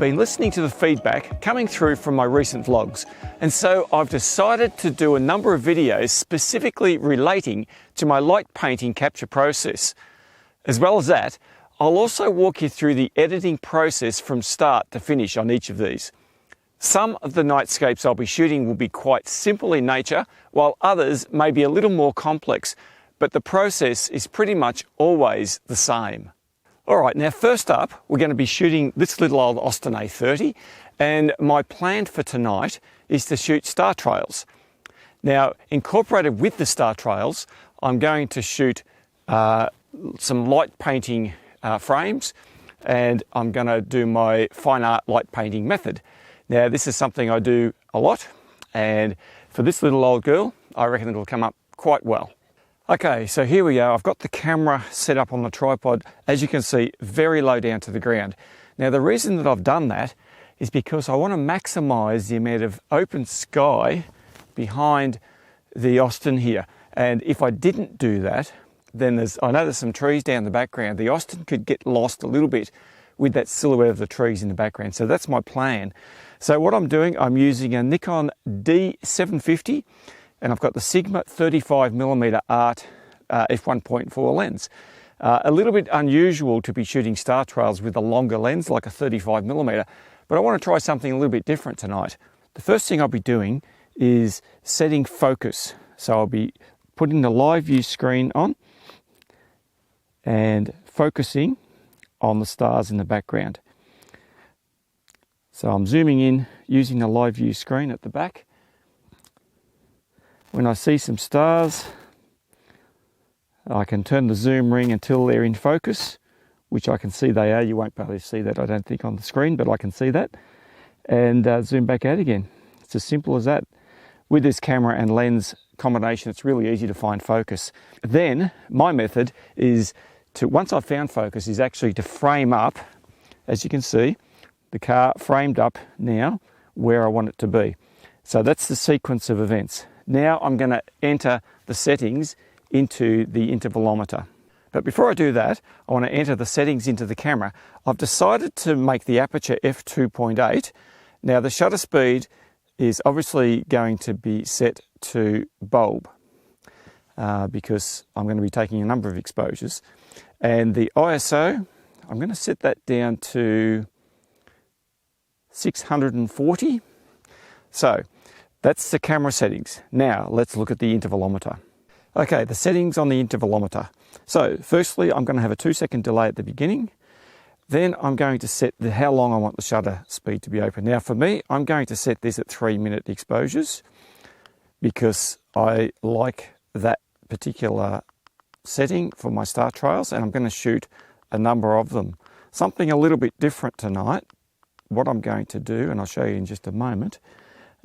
been listening to the feedback coming through from my recent vlogs, and so I've decided to do a number of videos specifically relating to my light painting capture process. As well as that, I'll also walk you through the editing process from start to finish on each of these. Some of the nightscapes I'll be shooting will be quite simple in nature, while others may be a little more complex, but the process is pretty much always the same. Alright, now first up, we're going to be shooting this little old Austin A30, and my plan for tonight is to shoot star trails. Now, incorporated with the star trails, I'm going to shoot some light painting frames, and I'm going to do my fine art light painting method. Now, this is something I do a lot, and for this little old girl, I reckon it'll come up quite well. Okay, so here we go. I've got the camera set up on the tripod, as you can see, very low down to the ground. Now, the reason that I've done that is because I want to maximize the amount of open sky behind the Austin here. And if I didn't do that, then I know there's some trees down the background. The Austin could get lost a little bit with that silhouette of the trees in the background. So that's my plan. So what I'm doing, I'm using a Nikon D750, and I've got the Sigma 35mm art f1.4 lens. A little bit unusual to be shooting star trails with a longer lens like a 35mm, but I want to try something a little bit different tonight. The first thing I'll be doing is setting focus. So I'll be putting the live view screen on and focusing on the stars in the background. So I'm zooming in using the live view screen at the back. When I see some stars, I can turn the zoom ring until they're in focus, which I can see they are. You won't be able to see that, I don't think, on the screen, but I can see that. And zoom back out again. It's as simple as that. With this camera and lens combination, it's really easy to find focus. Then my method is to, once I've found focus, is actually to frame up, as you can see, the car framed up now where I want it to be. So that's the sequence of events. Now I'm going to enter the settings into the intervalometer. But before I do that, I want to enter the settings into the camera. I've decided to make the aperture f2.8. Now the shutter speed is obviously going to be set to bulb because I'm going to be taking a number of exposures. And the ISO, I'm going to set that down to 640. So that's the camera settings. Now let's look at the intervalometer. Okay, the settings on the intervalometer. So firstly, I'm going to have a 2-second delay at the beginning. Then I'm going to set how long I want the shutter speed to be open. Now for me, I'm going to set this at 3-minute exposures because I like that particular setting for my star trails, and I'm going to shoot a number of them. Something a little bit different tonight. What I'm going to do, and I'll show you in just a moment.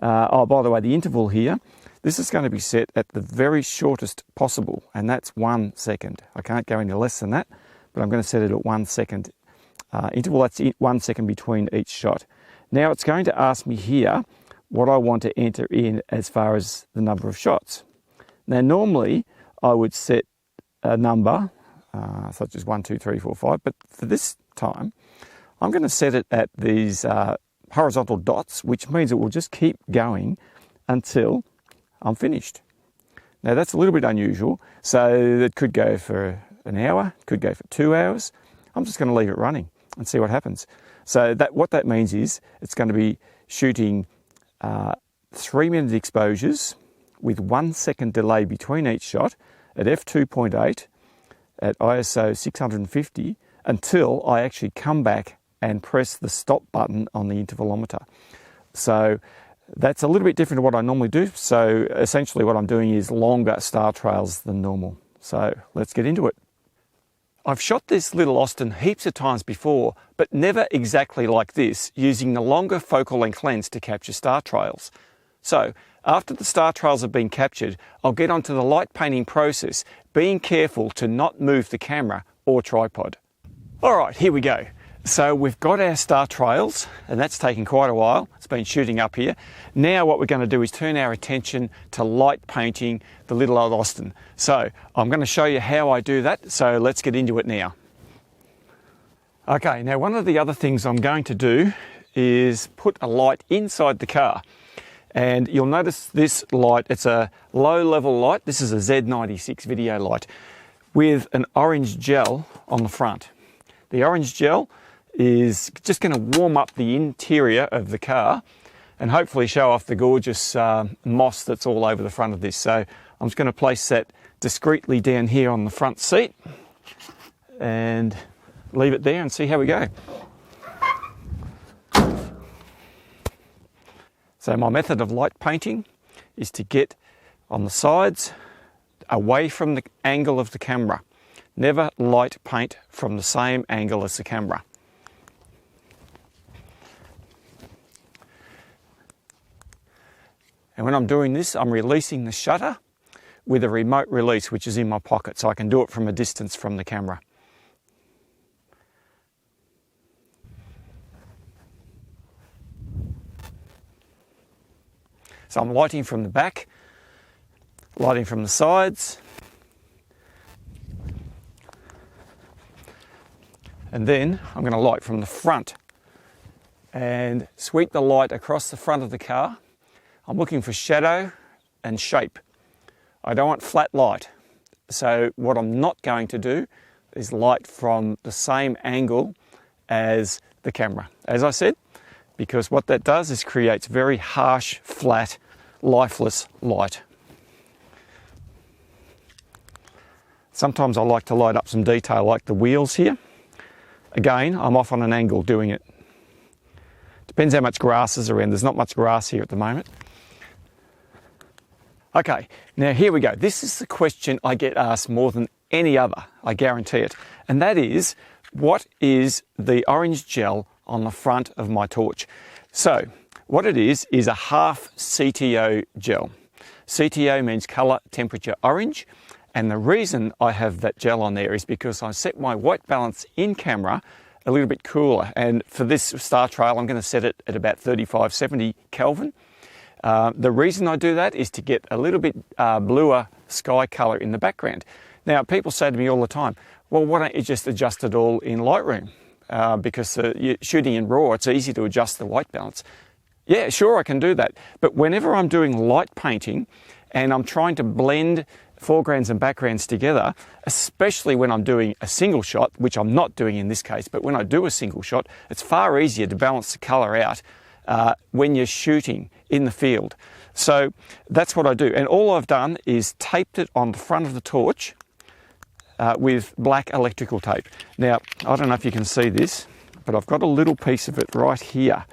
Oh, by the way, the interval here, this is going to be set at the very shortest possible, and that's 1 second. I can't go any less than that, but I'm going to set it at 1 second interval. That's 1 second between each shot. Now it's going to ask me here what I want to enter in as far as the number of shots. Now normally I would set a number such as 1, 2, 3, 4, 5, but for this time I'm going to set it at these horizontal dots, which means it will just keep going until I'm finished. Now that's a little bit unusual, so it could go for an hour, it could go for 2 hours. I'm just going to leave it running and see what happens. So what that means is it's going to be shooting 3-minute exposures with 1 second delay between each shot at f2.8 at ISO 650 until I actually come back and press the stop button on the intervalometer. So that's a little bit different to what I normally do. So essentially what I'm doing is longer star trails than normal. So let's get into it. I've shot this little Austin heaps of times before, but never exactly like this, using the longer focal length lens to capture star trails. So after the star trails have been captured, I'll get onto the light painting process, being careful to not move the camera or tripod. All right, here we go. So we've got our star trails, and that's taken quite a while. It's been shooting up here. Now what we're going to do is turn our attention to light painting the little old Austin. So I'm going to show you how I do that, so let's get into it now. Okay, now one of the other things I'm going to do is put a light inside the car. And you'll notice this light, it's a low level light. This is a Z96 video light with an orange gel on the front. The orange gel is just going to warm up the interior of the car and hopefully show off the gorgeous moss that's all over the front of this. So I'm just going to place that discreetly down here on the front seat and leave it there and see how we go. So my method of light painting is to get on the sides away from the angle of the camera. Never light paint from the same angle as the camera. And when I'm doing this, I'm releasing the shutter with a remote release, which is in my pocket, so I can do it from a distance from the camera. So I'm lighting from the back, lighting from the sides, and then I'm going to light from the front and sweep the light across the front of the car. I'm looking for shadow and shape. I don't want flat light. So what I'm not going to do is light from the same angle as the camera, as I said, because what that does is creates very harsh, flat, lifeless light. Sometimes I like to light up some detail like the wheels here. Again, I'm off on an angle doing it. Depends how much grass is around. There's not much grass here at the moment. Okay, now here we go. This is the question I get asked more than any other, I guarantee it. And that is, what is the orange gel on the front of my torch? So, what it is a half CTO gel. CTO means colour temperature orange, and the reason I have that gel on there is because I set my white balance in camera a little bit cooler, and for this star trail I'm going to set it at about 3570 Kelvin. The reason I do that is to get a little bit bluer sky colour in the background. Now people say to me all the time, well, why don't you just adjust it all in Lightroom? Because you're shooting in RAW, it's easy to adjust the white balance. Yeah, sure, I can do that. But whenever I'm doing light painting and I'm trying to blend foregrounds and backgrounds together, especially when I'm doing a single shot, which I'm not doing in this case, but when I do a single shot, it's far easier to balance the colour out when you're shooting in the field. So that's what I do. And all I've done is taped it on the front of the torch with black electrical tape. Now, I don't know if you can see this, but I've got a little piece of it right here.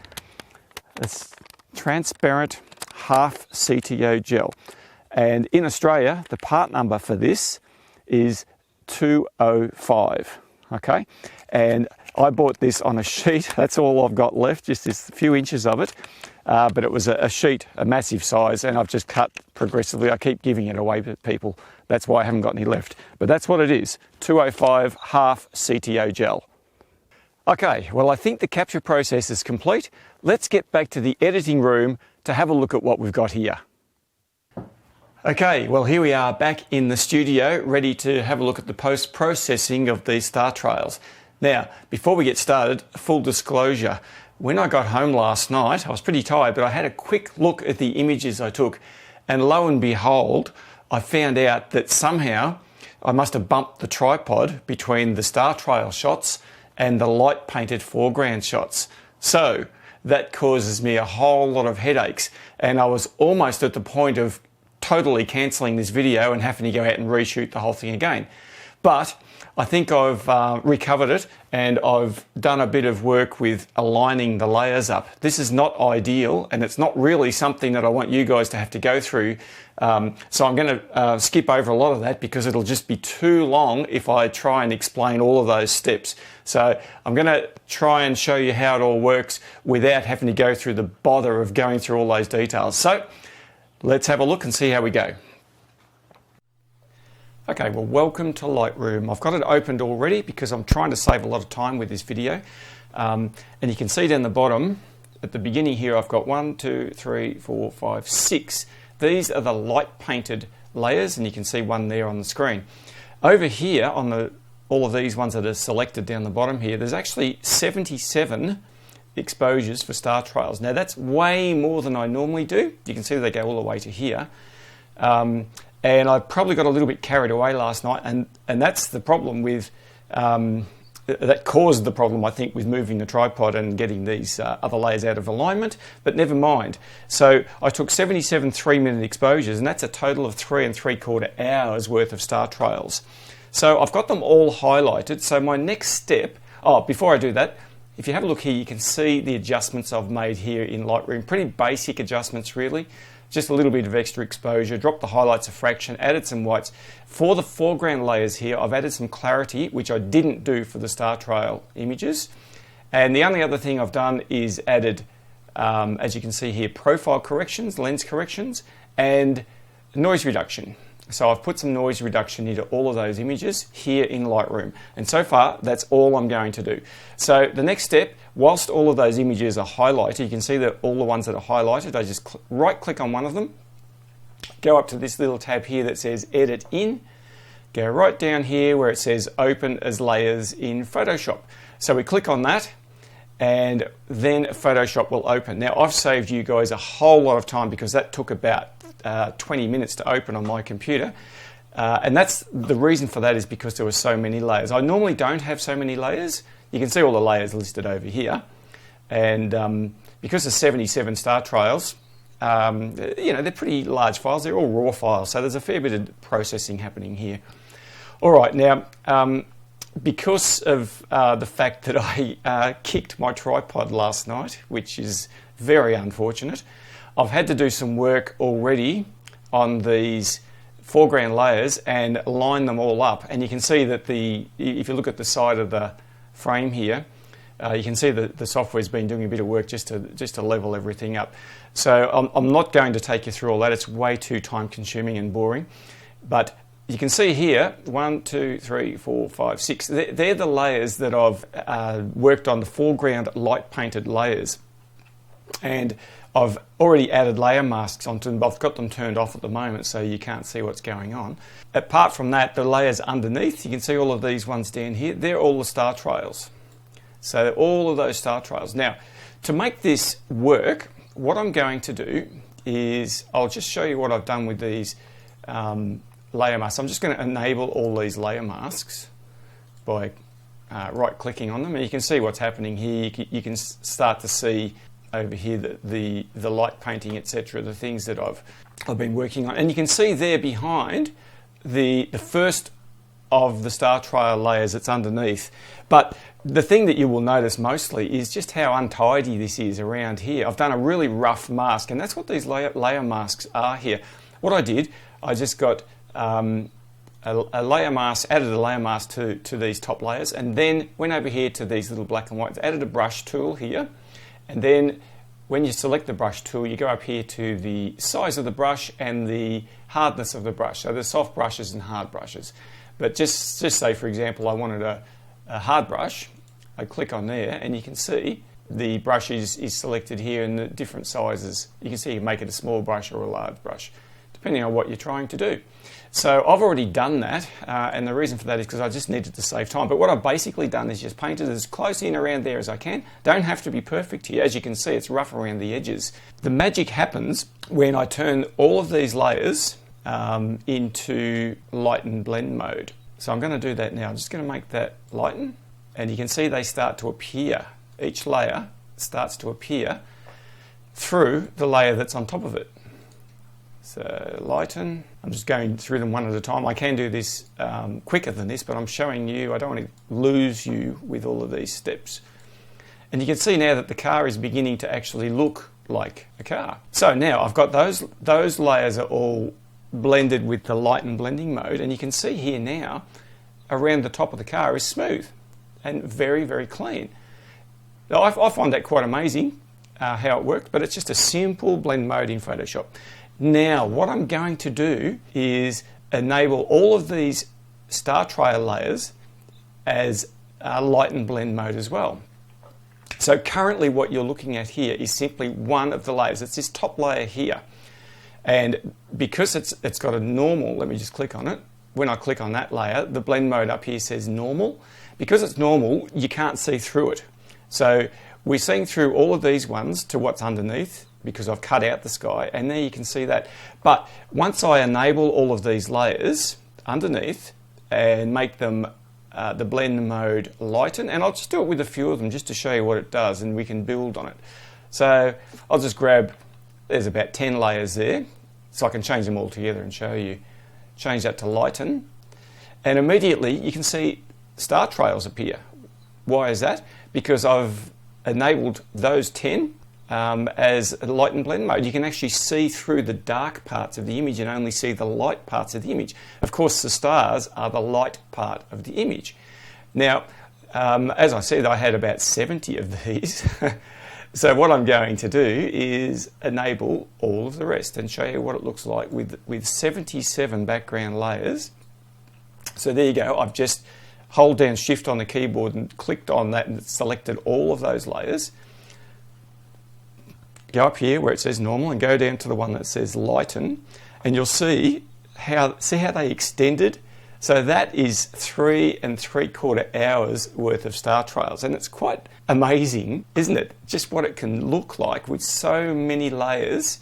It's transparent half CTO gel. And in Australia, the part number for this is 205, okay? And I bought this on a sheet. That's all I've got left, just this few inches of it. But it was a sheet, a massive size, and I've just cut progressively. I keep giving it away to people. That's why I haven't got any left. But that's what it is, 205 half CTO gel. Okay, well, I think the capture process is complete. Let's get back to the editing room to have a look at what we've got here. Okay, well, here we are back in the studio, ready to have a look at the post-processing of these star trails. Now, before we get started, full disclosure, when I got home last night, I was pretty tired, but I had a quick look at the images I took, and lo and behold, I found out that somehow I must have bumped the tripod between the star trail shots and the light painted foreground shots. So that causes me a whole lot of headaches, and I was almost at the point of totally cancelling this video and having to go out and reshoot the whole thing again. But I think I've recovered it, and I've done a bit of work with aligning the layers up. This is not ideal, and it's not really something that I want you guys to have to go through. So I'm going to skip over a lot of that because it'll just be too long if I try and explain all of those steps. So I'm going to try and show you how it all works without having to go through the bother of going through all those details. So let's have a look and see how we go. Okay, well, welcome to Lightroom. I've got it opened already because I'm trying to save a lot of time with this video. And you can see down the bottom, at the beginning here, I've got 1, 2, 3, 4, 5, 6. These are the light painted layers, and you can see one there on the screen. Over here, on all of these ones that are selected down the bottom here, there's actually 77 exposures for star trails. Now that's way more than I normally do. You can see they go all the way to here. And I probably got a little bit carried away last night, and that's the problem with, that caused the problem, I think, with moving the tripod and getting these other layers out of alignment, but never mind. So I took 77 3-minute exposures, and that's a total of 3 3/4 hours worth of star trails. So I've got them all highlighted. So my next step, before I do that, if you have a look here, you can see the adjustments I've made here in Lightroom. Pretty basic adjustments, really. Just a little bit of extra exposure, dropped the highlights a fraction, added some whites. For the foreground layers here, I've added some clarity, which I didn't do for the star trail images. And the only other thing I've done is added, as you can see here, profile corrections, lens corrections, and noise reduction. So I've put some noise reduction into all of those images here in Lightroom. And so far, that's all I'm going to do. So the next step, whilst all of those images are highlighted, you can see that all the ones that are highlighted, I just right click on one of them, go up to this little tab here that says Edit In, go right down here where it says Open as Layers in Photoshop. So we click on that, and then Photoshop will open. Now I've saved you guys a whole lot of time because that took about 20 minutes to open on my computer, and that's the reason for that is because there were so many layers. I normally don't have so many layers. You can see all the layers listed over here, and because of 77 star trails, you know, they're pretty large files. They're all raw files, so there's a fair bit of processing happening here. All right, now because of the fact that I kicked my tripod last night, which is very unfortunate, I've had to do some work already on these foreground layers and line them all up. And you can see that if you look at the side of the frame here, you can see that the software's been doing a bit of work just to level everything up. So I'm not going to take you through all that. It's way too time consuming and boring. But you can see here, 1, 2, 3, 4, 5, 6. They're the layers that I've worked on, the foreground light painted layers. And I've already added layer masks onto them, but I've got them turned off at the moment so you can't see what's going on. Apart from that, the layers underneath, you can see all of these ones down here, they're all the star trails. So all of those star trails. Now, to make this work, what I'm going to do is, I'll just show you what I've done with these layer masks. I'm just going to enable all these layer masks by right-clicking on them, and you can see what's happening here. You can start to see over here the light painting, etc., the things that I've been working on. And you can see there behind the first of the star trail layers that's underneath. But the thing that you will notice mostly is just how untidy this is around here. I've done a really rough mask, and that's what these layer masks are here. What I did, I just got a layer mask, added a layer mask to these top layers, and then went over here to these little black and whites, added a brush tool here. And then when you select the brush tool, you go up here to the size of the brush and the hardness of the brush. So there's soft brushes and hard brushes. But just say, for example, I wanted a hard brush. I click on there and you can see the brush is selected here in the different sizes. You can see you can make it a small brush or a large brush, depending on what you're trying to do. So I've already done that, and the reason for that is because I just needed to save time. But what I've basically done is just painted as close in around there as I can. Don't have to be perfect here. As you can see, it's rough around the edges. The magic happens when I turn all of these layers into Lighten blend mode. So I'm going to do that now. I'm just going to make that Lighten, and you can see they start to appear. Each layer starts to appear through the layer that's on top of it. So Lighten, I'm just going through them one at a time. I can do this quicker than this, but I'm showing you, I don't want to lose you with all of these steps. And you can see now that the car is beginning to actually look like a car. So now I've got those layers are all blended with the Lighten blending mode, and you can see here now around the top of the car is smooth and very, very clean. Now, I find that quite amazing how it worked, but it's just a simple blend mode in Photoshop. Now, what I'm going to do is enable all of these star trail layers as Lighten blend mode as well. So currently what you're looking at here is simply one of the layers. It's this top layer here. And because it's got a normal, let me just click on it. When I click on that layer, the blend mode up here says normal. Because it's normal, you can't see through it. So we're seeing through all of these ones to what's underneath because I've cut out the sky, and there you can see that. But once I enable all of these layers underneath and make them the blend mode lighten, and I'll just do it with a few of them just to show you what it does, and we can build on it. So I'll just grab, there's about 10 layers there, so I can change them all together and show you. Change that to lighten, and immediately you can see star trails appear. Why is that? Because I've enabled those 10 as a light and blend mode. You can actually see through the dark parts of the image and only see the light parts of the image. Of course, the stars are the light part of the image. Now, as I said, I had about 70 of these. So what I'm going to do is enable all of the rest and show you what it looks like with 77 background layers. So there you go. I've just hold down Shift on the keyboard and clicked on that and selected all of those layers. Go up here where it says normal and go down to the one that says lighten, and you'll see how they extended. So that is 3 3/4 hours worth of star trails, and it's quite amazing, isn't it? Just what it can look like with so many layers,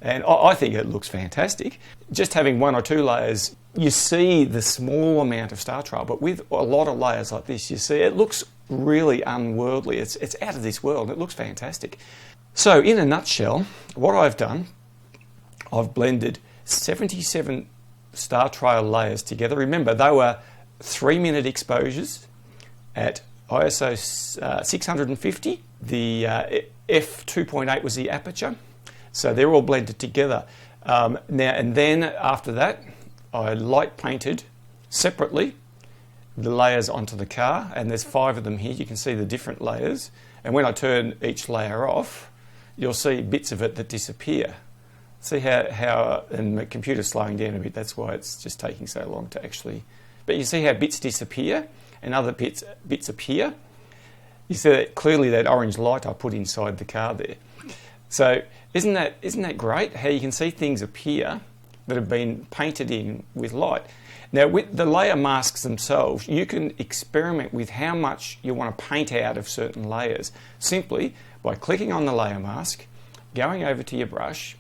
and I think it looks fantastic. Just having 1 or 2 layers, you see the small amount of star trail, but with a lot of layers like this, you see it looks really unworldly. It's out of this world. It looks fantastic. So in a nutshell, what I've done, I've blended 77 star trail layers together. Remember, they were 3-minute exposures at ISO 650. The f2.8 was the aperture. So they're all blended together. And then after that, I light painted separately the layers onto the car, and there's 5 of them here. You can see the different layers. And when I turn each layer off, you'll see bits of it that disappear. See how and the computer's slowing down a bit, that's why it's just taking so long to actually, but you see how bits disappear and other bits appear. You see that clearly, that orange light I put inside the car there. So isn't that great, how you can see things appear that have been painted in with light. Now with the layer masks themselves, you can experiment with how much you want to paint out of certain layers simply by clicking on the layer mask, going over to your brush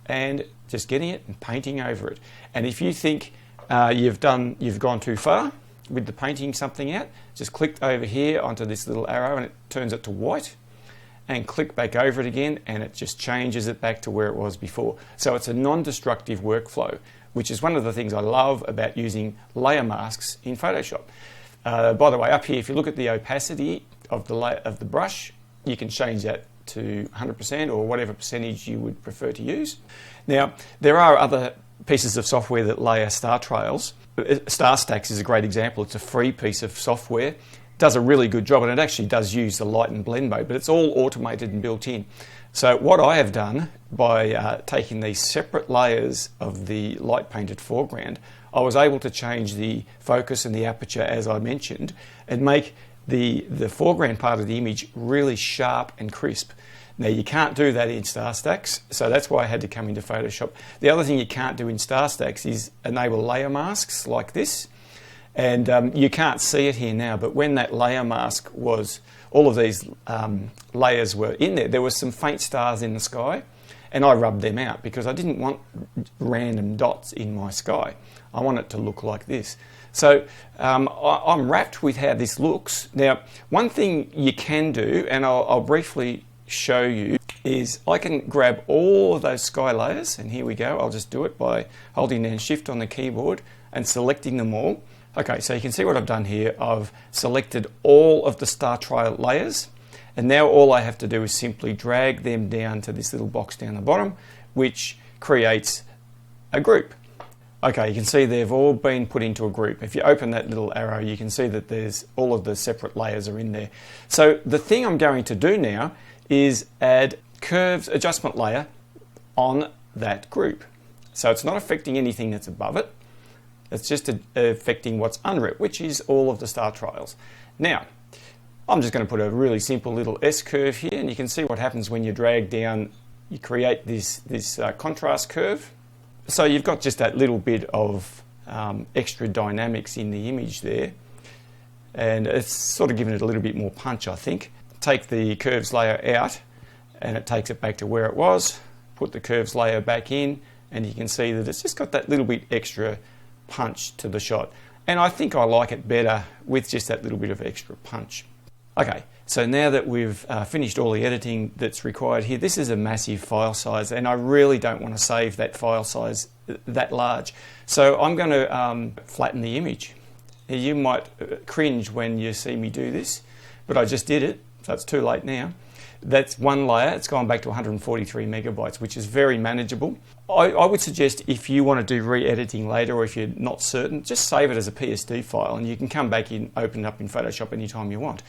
and just getting it and painting over it. And if you think you've gone too far with the painting something out, just click over here onto this little arrow and it turns it to white, and click back over it again and it just changes it back to where it was before. So it's a non-destructive workflow, which is one of the things I love about using layer masks in Photoshop. By the way, up here, if you look at the opacity of the brush, you can change that to 100% or whatever percentage you would prefer to use. Now, there are other pieces of software that layer star trails. Star Stacks is a great example. It's a free piece of software. It does a really good job, and it actually does use the light and blend mode, but it's all automated and built in. So what I have done by taking these separate layers of the light painted foreground, I was able to change the focus and the aperture, as I mentioned, and make the foreground part of the image really sharp and crisp. Now you can't do that in Star Stacks, so that's why I had to come into Photoshop. The other thing you can't do in Star Stacks is enable layer masks like this, and you can't see it here now, but when that layer mask was, all of these layers were in there, there were some faint stars in the sky, and I rubbed them out because I didn't want random dots in my sky. I want it to look like this. So I'm wrapped with how this looks. Now, one thing you can do, and I'll briefly show you, is I can grab all of those sky layers, and here we go. I'll just do it by holding down Shift on the keyboard and selecting them all. Okay, so you can see what I've done here. I've selected all of the star trail layers, and now all I have to do is simply drag them down to this little box down the bottom, which creates a group. Okay, you can see they've all been put into a group. If you open that little arrow, you can see that there's all of the separate layers are in there. So the thing I'm going to do now is add curves adjustment layer on that group. So it's not affecting anything that's above it. It's just affecting what's under it, which is all of the star trails. Now, I'm just going to put a really simple little S curve here, and you can see what happens when you drag down, you create this contrast curve. So you've got just that little bit of extra dynamics in the image there, and it's sort of given it a little bit more punch, I think. take the curves layer out and it takes it back to where it was, put the curves layer back in, and you can see that it's just got that little bit extra punch to the shot. And I think I like it better with just that little bit of extra punch. Okay, so now that we've finished all the editing that's required here, this is a massive file size and I really don't want to save that file size that large. So I'm going to flatten the image. You might cringe when you see me do this, but I just did it, so it's too late now. That's one layer, it's gone back to 143 megabytes, which is very manageable. I would suggest if you want to do re-editing later, or if you're not certain, just save it as a PSD file and you can come back in, open it up in Photoshop anytime you want.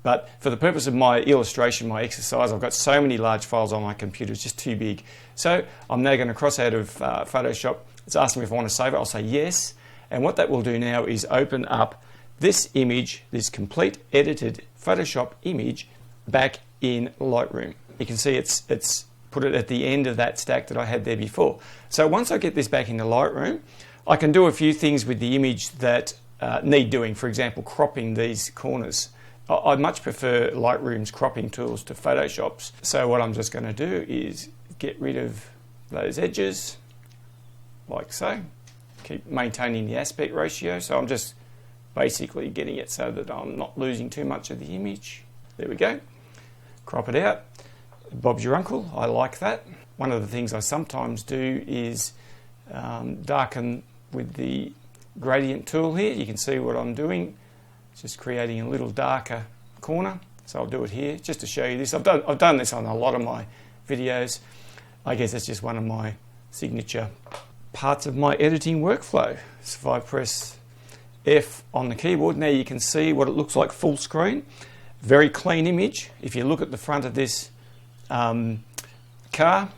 But for the purpose of my illustration, my exercise, I've got so many large files on my computer, it's just too big. So I'm now going to cross out of Photoshop. It's asking me if I want to save it, I'll say yes. And what that will do now is open up this image, this complete edited Photoshop image, back in Lightroom. You can see it's put it at the end of that stack that I had there before. So once I get this back into Lightroom, I can do a few things with the image that need doing. For example, cropping these corners. I much prefer Lightroom's cropping tools to Photoshop's. So what I'm just going to do is get rid of those edges, like so. Keep maintaining the aspect ratio. So I'm just basically getting it so that I'm not losing too much of the image. There we go. Crop it out. Bob's your uncle. I like that. One of the things I sometimes do is darken with the gradient tool here. You can see what I'm doing. Just creating a little darker corner. So I'll do it here just to show you this. I've done this on a lot of my videos. I guess it's just one of my signature parts of my editing workflow. So if I press F on the keyboard, now you can see what it looks like full screen. Very clean image. If you look at the front of this car,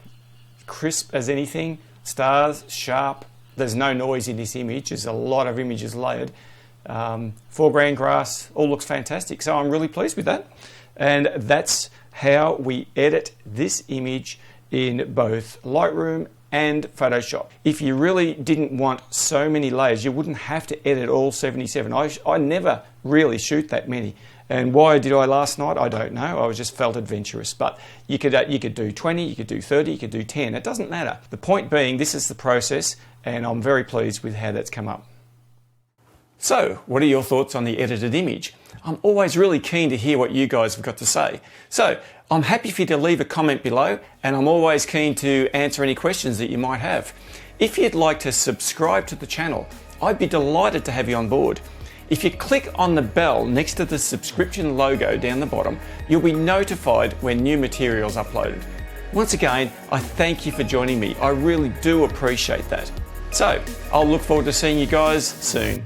crisp as anything, stars, sharp. There's no noise in this image. There's a lot of images layered. Foreground grass, all looks fantastic. So I'm really pleased with that. And that's how we edit this image in both Lightroom and Photoshop. If you really didn't want so many layers, you wouldn't have to edit all 77. I never really shoot that many. And why did I last night? I don't know. I just felt adventurous. But you could do 20, you could do 30, you could do 10. It doesn't matter. The point being, this is the process, and I'm very pleased with how that's come up. So, what are your thoughts on the edited image? I'm always really keen to hear what you guys have got to say. So, I'm happy for you to leave a comment below, and I'm always keen to answer any questions that you might have. If you'd like to subscribe to the channel, I'd be delighted to have you on board. If you click on the bell next to the subscription logo down the bottom, you'll be notified when new material is uploaded. Once again, I thank you for joining me. I really do appreciate that. So, I'll look forward to seeing you guys soon.